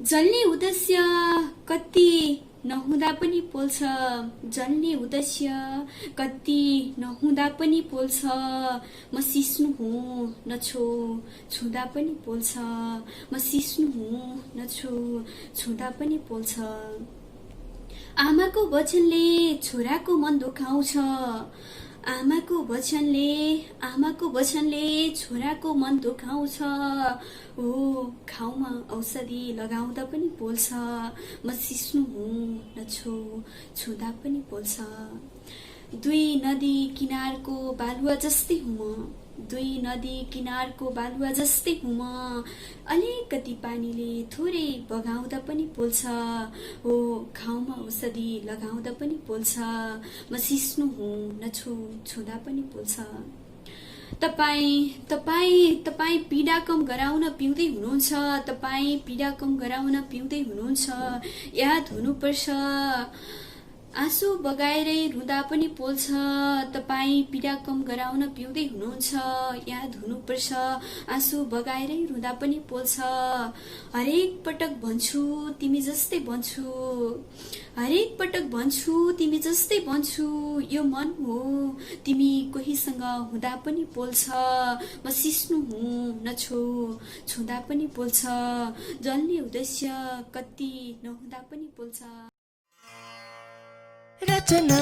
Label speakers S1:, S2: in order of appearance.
S1: जल्ने उद्देश्य कति नहुँदा पनि पोल्छ, जल्ने उद्देश्य कति नहुँदा पनि पोल्छ। म सिस्नु हुँ नछु छुँदा पनि पोल्छ, म सिस्नु हुँ नछु छुँदा पनि पोल्छ। आमाको वचनले छोराको मन दुखाउँछ, आमाको वचनले छोराको मन दुखाउँछ। ओ घाउमा औषधि लगाउँदा पनि पोल्छ, म सिस्नु हुँ नछु छुँदा पनि पोल्छ। दुई नदी किनारको बालुवा जस्तै हुँ म, दुई नदी किनारको बालुवा जस्तै हुँ म। अलिकति पानीले थोरै बगाउँदा पनि पोल्छ, हो घाउमा औषधि लगाउँदा पनि पोल्छ। म सिस्नु हुँ नछु छुँदा पनि पोल्छ। तपाईँ पीडा कम गराउन पिउँदै हुनुहुन्छ, तपाईँ पीडा कम गराउन पिउँदै हुनुहुन्छ। याद हुनुपर्छ आँसु बगाएरै रुँदा पनि पोल्छ, तपाईँ पीडा कम गराउन पिउँदै हुनुहुन्छ। याद हुनुपर्छ आँसु बगाएरै रुँदा पनि पोल्छ। हरेक पटक भन्छु तिमी जस्तै बन्छु, हरेक पटक भन्छु तिमी जस्तै बन्छु। यो मन हो तिमी कोहीसँग हुँदा पनि पोल्छ, म सिस्नु हुँ नछु छुँदा पनि पोल्छ। जल्ने उद्देश्य कति नहुँदा पनि पोल्छ।
S2: रचना